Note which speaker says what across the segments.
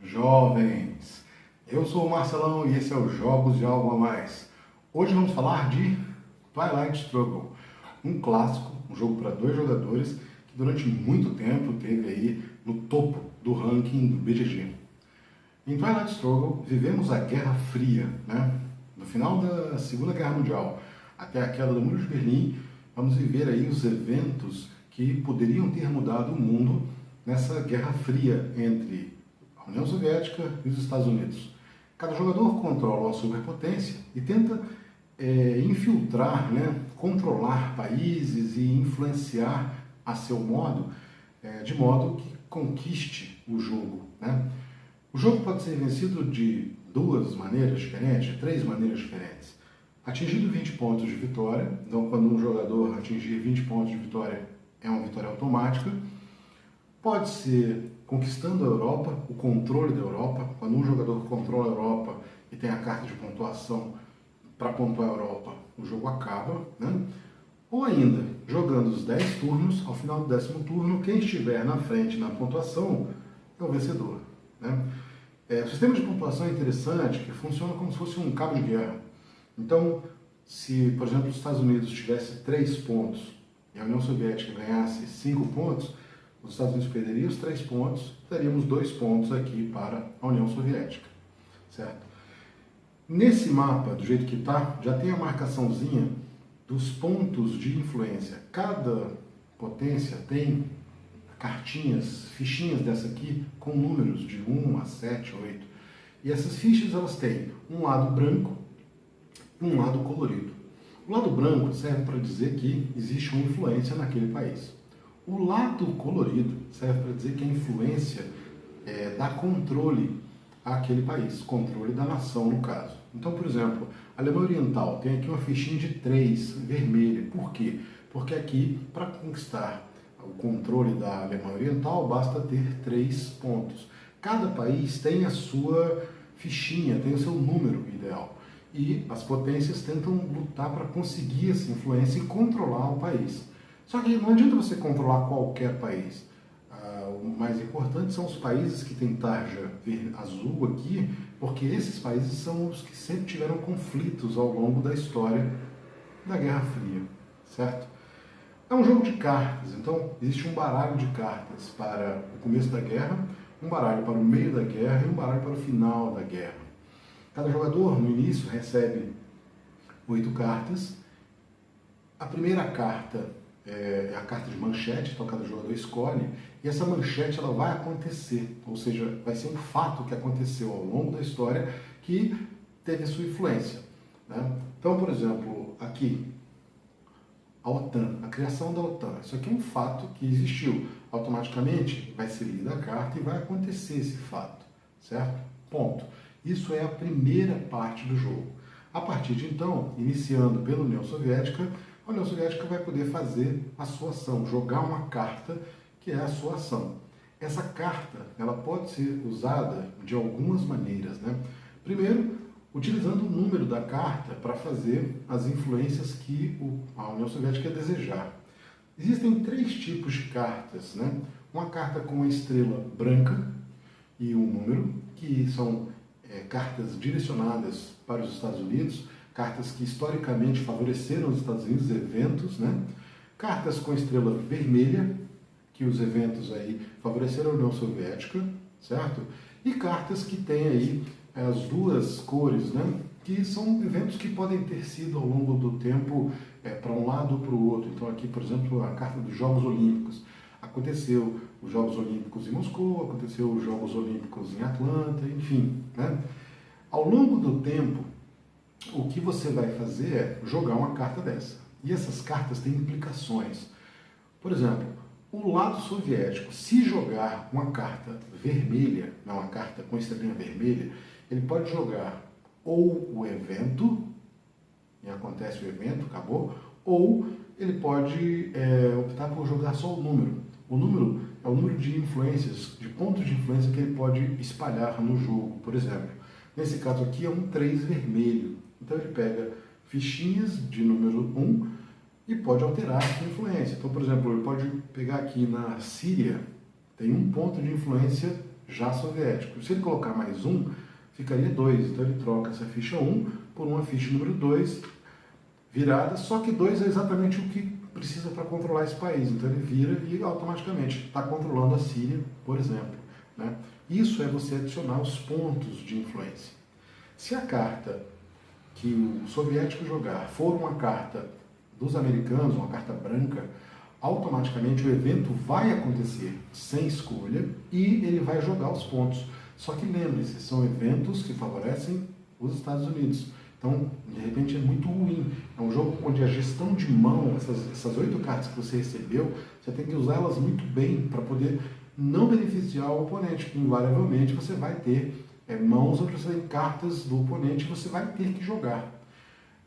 Speaker 1: jovens! Eu sou o Marcelão e esse é o Jogos de Algo a Mais. Hoje vamos falar de Twilight Struggle, um clássico, um jogo para 2 jogadores que durante muito tempo teve aí no topo do ranking do BGG. Em Twilight Struggle vivemos a Guerra Fria, né? No final da Segunda Guerra Mundial até a queda do Muro de Berlim, vamos viver aí os eventos que poderiam ter mudado o mundo nessa Guerra Fria entre a União Soviética e os Estados Unidos. Cada jogador controla uma superpotência e tenta infiltrar, né, controlar países e influenciar a seu modo, de modo que conquiste o jogo, né? O jogo pode ser vencido de 2 maneiras diferentes, de 3 maneiras diferentes. Atingindo 20 pontos de vitória, então quando um jogador atingir 20 pontos de vitória, é uma vitória automática. Pode ser conquistando a Europa, o controle da Europa, quando um jogador controla a Europa e tem a carta de pontuação para pontuar a Europa, o jogo acaba, né? Ou ainda, jogando os 10 turnos, ao final do 10º turno, quem estiver na frente na pontuação é o vencedor, né? O sistema de pontuação é interessante, que funciona como se fosse um cabo de guerra. Então, se, por exemplo, os Estados Unidos tivesse 3 pontos e a União Soviética ganhasse 5 pontos, os Estados Unidos perderiam os 3 pontos, teríamos 2 pontos aqui para a União Soviética, certo? Nesse mapa, do jeito que está, já tem a marcaçãozinha dos pontos de influência. Cada potência tem cartinhas, fichinhas dessa aqui, com números de 1 a 7, 8. E essas fichas, elas têm um lado branco e um lado colorido. O lado branco serve para dizer que existe uma influência naquele país. O lado colorido serve para dizer que a influência dá controle àquele país, controle da nação no caso. Então, por exemplo, a Alemanha Oriental tem aqui uma fichinha de 3, vermelha. Por quê? Porque aqui, para conquistar o controle da Alemanha Oriental, basta ter 3 pontos. Cada país tem a sua fichinha, tem o seu número ideal. E as potências tentam lutar para conseguir essa influência e controlar o país. Só que não adianta você controlar qualquer país. O mais importante são os países que têm tarja azul aqui, porque esses países são os que sempre tiveram conflitos ao longo da história da Guerra Fria, certo? É um jogo de cartas, então existe um baralho de cartas para o começo da guerra, um baralho para o meio da guerra e um baralho para o final da guerra. Cada jogador, no início, recebe 8 cartas. A primeira carta é a carta de manchete, então cada jogador escolhe, e essa manchete ela vai acontecer, ou seja, vai ser um fato que aconteceu ao longo da história que teve a sua influência, né? Então, por exemplo, aqui, a OTAN, a criação da OTAN, isso aqui é um fato que existiu. Automaticamente vai ser lida a carta e vai acontecer esse fato, certo? Ponto. Isso é a primeira parte do jogo. A partir de então, iniciando pela União Soviética, a União Soviética vai poder fazer a sua ação, jogar uma carta que é a sua ação. Essa carta, ela pode ser usada de algumas maneiras, né? Primeiro, utilizando o número da carta para fazer as influências que a União Soviética desejar. Existem 3 tipos de cartas, né? Uma carta com uma estrela branca e um número, que são cartas direcionadas para os Estados Unidos, cartas que historicamente favoreceram os Estados Unidos, eventos, né? Cartas com estrela vermelha, que os eventos aí favoreceram a União Soviética, certo? E cartas que têm aí as 2 cores, né? Que são eventos que podem ter sido ao longo do tempo para um lado ou para o outro. Então aqui, por exemplo, a carta dos Jogos Olímpicos. Aconteceu os Jogos Olímpicos em Moscou, aconteceu os Jogos Olímpicos em Atlanta, enfim, né? Ao longo do tempo, o que você vai fazer é jogar uma carta dessa. E essas cartas têm implicações. Por exemplo, o lado soviético, se jogar uma carta vermelha, não, uma carta com estrelinha vermelha, ele pode jogar ou o evento, e acontece o evento, acabou, ou ele pode optar por jogar só o número. O número é o número de influências, de pontos de influência que ele pode espalhar no jogo, por exemplo. Nesse caso aqui é um 3 vermelho. Então ele pega fichinhas de número 1 e pode alterar a influência. Então, por exemplo, ele pode pegar aqui na Síria, tem um ponto de influência já soviético. Se ele colocar mais um, ficaria 2. Então ele troca essa ficha 1 por uma ficha número 2 virada, só que 2 é exatamente o que precisa para controlar esse país. Então ele vira e automaticamente está controlando a Síria, por exemplo, né? Isso é você adicionar os pontos de influência. Se a carta que o soviético jogar for uma carta dos americanos, uma carta branca, automaticamente o evento vai acontecer sem escolha e ele vai jogar os pontos. Só que lembre-se, são eventos que favorecem os Estados Unidos. Então, de repente, é muito ruim. É um jogo onde a gestão de mão, essas 8 cartas que você recebeu, você tem que usá-las muito bem para poder não beneficiar o oponente, porque invariavelmente você vai ter mãos onde você tem cartas do oponente e você vai ter que jogar.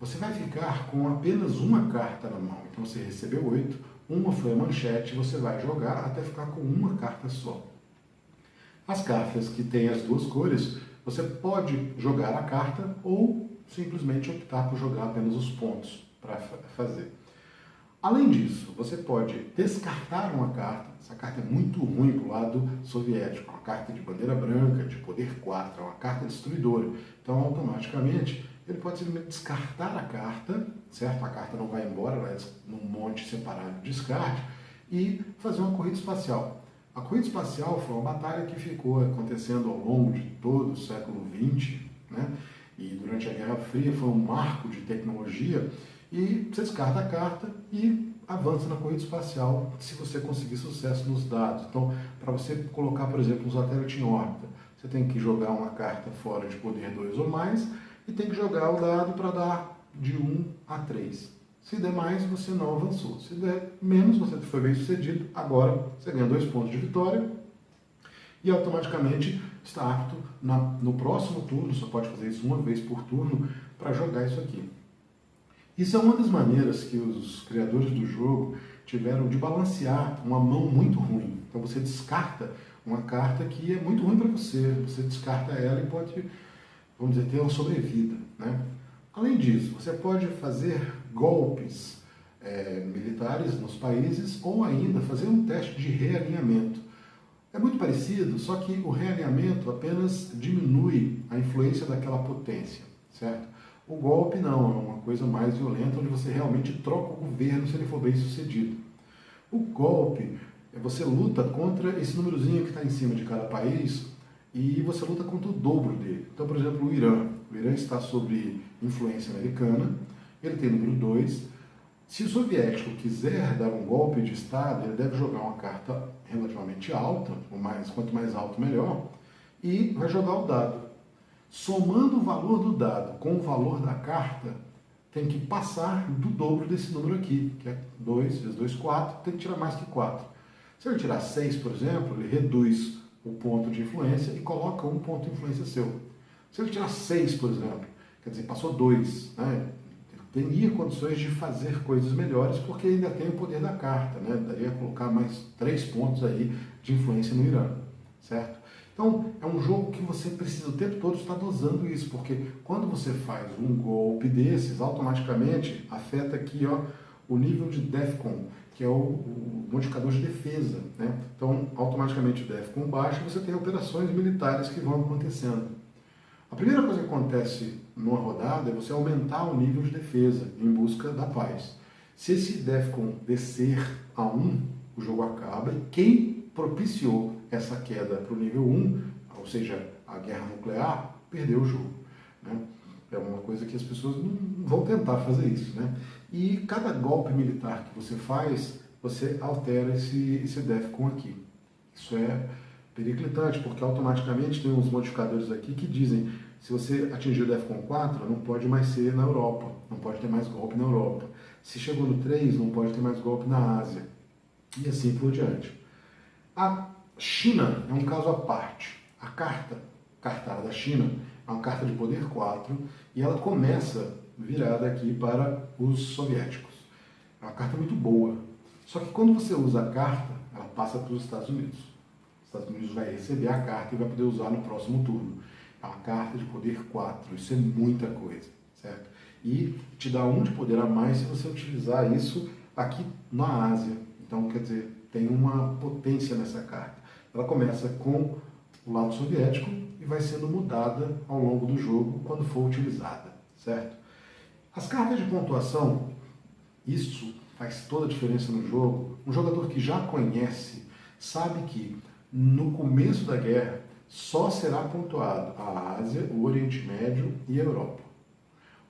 Speaker 1: Você vai ficar com apenas uma carta na mão. Então, você recebeu 8, uma foi a manchete, você vai jogar até ficar com uma carta só. As cartas que têm as 2 cores, você pode jogar a carta ou simplesmente optar por jogar apenas os pontos para fazer. Além disso, você pode descartar uma carta. Essa carta é muito ruim para o lado soviético. É uma carta de bandeira branca, de poder 4, é uma carta destruidora. Então, automaticamente, ele pode simplesmente descartar a carta, certo? A carta não vai embora, ela é num monte separado de descarte, e fazer uma corrida espacial. A corrida espacial foi uma batalha que ficou acontecendo ao longo de todo o século XX, né? E durante a Guerra Fria foi um marco de tecnologia, e você descarta a carta e avança na corrida espacial se você conseguir sucesso nos dados. Então, para você colocar, por exemplo, um satélite em órbita, você tem que jogar uma carta fora de poder 2 ou mais e tem que jogar o dado para dar de 1 a 3. Se der mais, você não avançou. Se der menos, você foi bem sucedido. Agora, você ganha 2 pontos de vitória e automaticamente está apto no próximo turno, só pode fazer isso uma vez por turno, para jogar isso aqui. Isso é uma das maneiras que os criadores do jogo tiveram de balancear uma mão muito ruim. Então você descarta uma carta que é muito ruim para você, você descarta ela e pode, vamos dizer, ter uma sobrevida, né? Além disso, você pode fazer golpes militares nos países ou ainda fazer um teste de realinhamento. É muito parecido, só que o realinhamento apenas diminui a influência daquela potência, certo? O golpe não, é uma coisa mais violenta, onde você realmente troca o governo se ele for bem sucedido. O golpe, você luta contra esse númerozinho que está em cima de cada país e você luta contra o dobro dele. Então, por exemplo, o Irã. O Irã está sob influência americana, ele tem número 2. Se o soviético quiser dar um golpe de Estado, ele deve jogar uma carta relativamente alta, quanto mais alto melhor, e vai jogar o dado. Somando o valor do dado com o valor da carta, tem que passar do dobro desse número aqui, que é 2 vezes 2, 4, tem que tirar mais que 4. Se ele tirar 6, por exemplo, ele reduz o ponto de influência e coloca um ponto de influência seu. Se ele tirar 6, por exemplo, quer dizer, passou 2, né? Ele teria condições de fazer coisas melhores, porque ainda tem o poder da carta, né? Daria colocar mais 3 pontos aí de influência no Irã, certo? Então, é um jogo que você precisa o tempo todo estar dosando isso, porque quando você faz um golpe desses, automaticamente afeta aqui, ó, o nível de Defcon, que é o modificador de defesa, né? Então, automaticamente o Defcon baixa e você tem operações militares que vão acontecendo. A primeira coisa que acontece numa rodada é você aumentar o nível de defesa em busca da paz. Se esse Defcon descer a 1, o jogo acaba e quem propiciou essa queda para o nível 1, ou seja, a guerra nuclear, perdeu o jogo, né? É uma coisa que as pessoas não vão tentar fazer isso, né? E cada golpe militar que você faz, você altera esse Defcon aqui. Isso é periclitante, porque automaticamente tem uns modificadores aqui que dizem se você atingir o Defcon 4, não pode mais ser na Europa, não pode ter mais golpe na Europa. Se chegou no 3, não pode ter mais golpe na Ásia. E assim por diante. A China é um caso à parte. A cartada da China é uma carta de poder 4 e ela começa virada aqui para os soviéticos. É uma carta muito boa. Só que quando você usa a carta, ela passa para os Estados Unidos. Os Estados Unidos vai receber a carta e vai poder usar no próximo turno. É uma carta de poder 4, isso é muita coisa, certo? E te dá 1 de poder a mais se você utilizar isso aqui na Ásia. Então, quer dizer, tem uma potência nessa carta. Ela começa com o lado soviético e vai sendo mudada ao longo do jogo quando for utilizada, certo? As cartas de pontuação, isso faz toda a diferença no jogo. Um jogador que já conhece sabe que no começo da guerra só será pontuado a Ásia, o Oriente Médio e a Europa.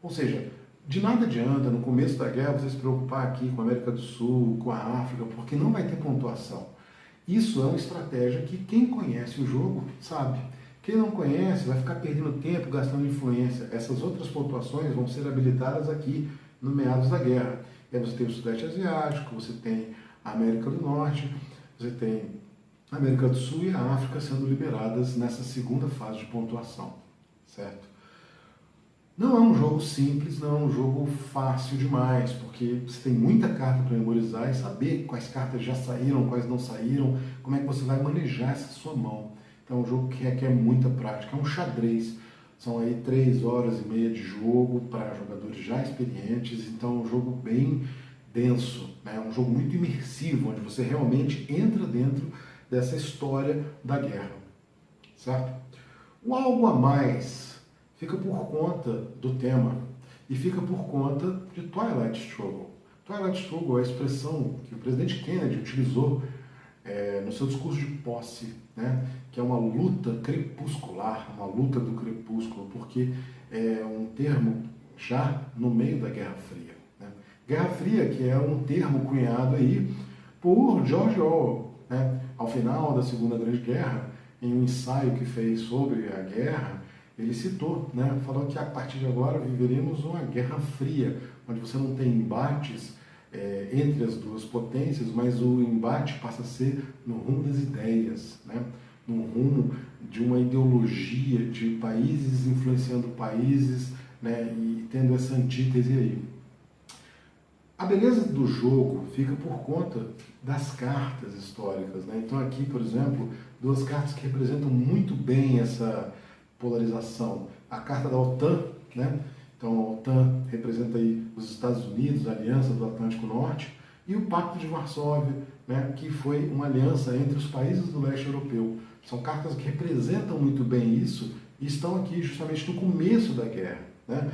Speaker 1: Ou seja, de nada adianta no começo da guerra você se preocupar aqui com a América do Sul, com a África, porque não vai ter pontuação. Isso é uma estratégia que quem conhece o jogo sabe. Quem não conhece vai ficar perdendo tempo, gastando influência. Essas outras pontuações vão ser habilitadas aqui no meados da guerra. E aí você tem o Sudeste Asiático, você tem a América do Norte, você tem a América do Sul e a África sendo liberadas nessa segunda fase de pontuação, certo? Não é um jogo simples, não é um jogo fácil demais, porque você tem muita carta para memorizar e saber quais cartas já saíram, quais não saíram, como é que você vai manejar essa sua mão. Então é um jogo que requer muita prática, é um xadrez. São aí 3 horas e meia de jogo para jogadores já experientes, então é um jogo bem denso, né? É um jogo muito imersivo, onde você realmente entra dentro dessa história da guerra, certo? O algo a mais fica por conta do tema e fica por conta de Twilight Struggle. Twilight Struggle é a expressão que o presidente Kennedy utilizou no seu discurso de posse, né? Que é uma luta crepuscular, uma luta do crepúsculo, porque é um termo já no meio da Guerra Fria, né? Guerra Fria, que é um termo cunhado aí por George Orwell, né? Ao final da Segunda Grande Guerra, em um ensaio que fez sobre a guerra, ele citou, né? Falou que a partir de agora viveremos uma Guerra Fria, onde você não tem embates entre as duas potências, mas o embate passa a ser no rumo das ideias, né? No rumo de uma ideologia de países influenciando países, né? E tendo essa antítese aí. A beleza do jogo fica por conta das cartas históricas, né? Então aqui, por exemplo, 2 cartas que representam muito bem essa polarização. A carta da OTAN, né? Então a OTAN representa aí os Estados Unidos, a Aliança do Atlântico Norte, e o Pacto de Varsóvia, né? Que foi uma aliança entre os países do leste europeu. São cartas que representam muito bem isso e estão aqui justamente no começo da guerra, né?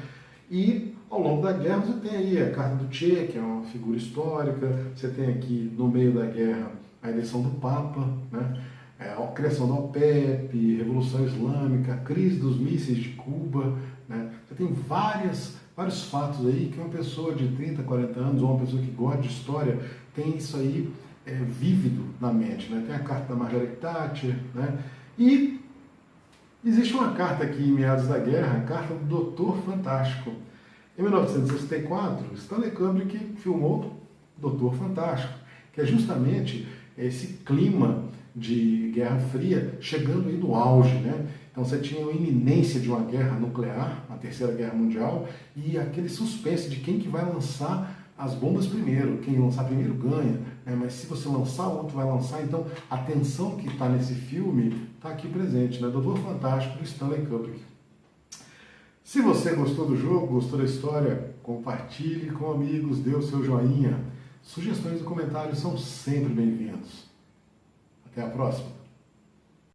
Speaker 1: E ao longo da guerra você tem aí a carta do Che, que é uma figura histórica, você tem aqui no meio da guerra a eleição do Papa, né? A criação da OPEP, Revolução Islâmica, a crise dos mísseis de Cuba, né? Você tem vários fatos aí que uma pessoa de 30, 40 anos, ou uma pessoa que gosta de história, tem isso aí vívido na mente, né? Tem a carta da Margaret Thatcher, né? E existe uma carta aqui em meados da guerra, a carta do Doutor Fantástico. Em 1964, Stanley Kubrick filmou Doutor Fantástico, que é justamente esse clima de Guerra Fria chegando aí no auge, né? Então você tinha a iminência de uma guerra nuclear, a Terceira Guerra Mundial, e aquele suspense de quem que vai lançar as bombas primeiro. Quem lançar primeiro ganha, né? Mas se você lançar, o outro vai lançar. Então a tensão que está nesse filme está aqui presente, né? Doutor Fantástico, do Stanley Kubrick. Se você gostou do jogo, gostou da história, compartilhe com amigos, dê o seu joinha. Sugestões e comentários são sempre bem-vindos. Até a próxima!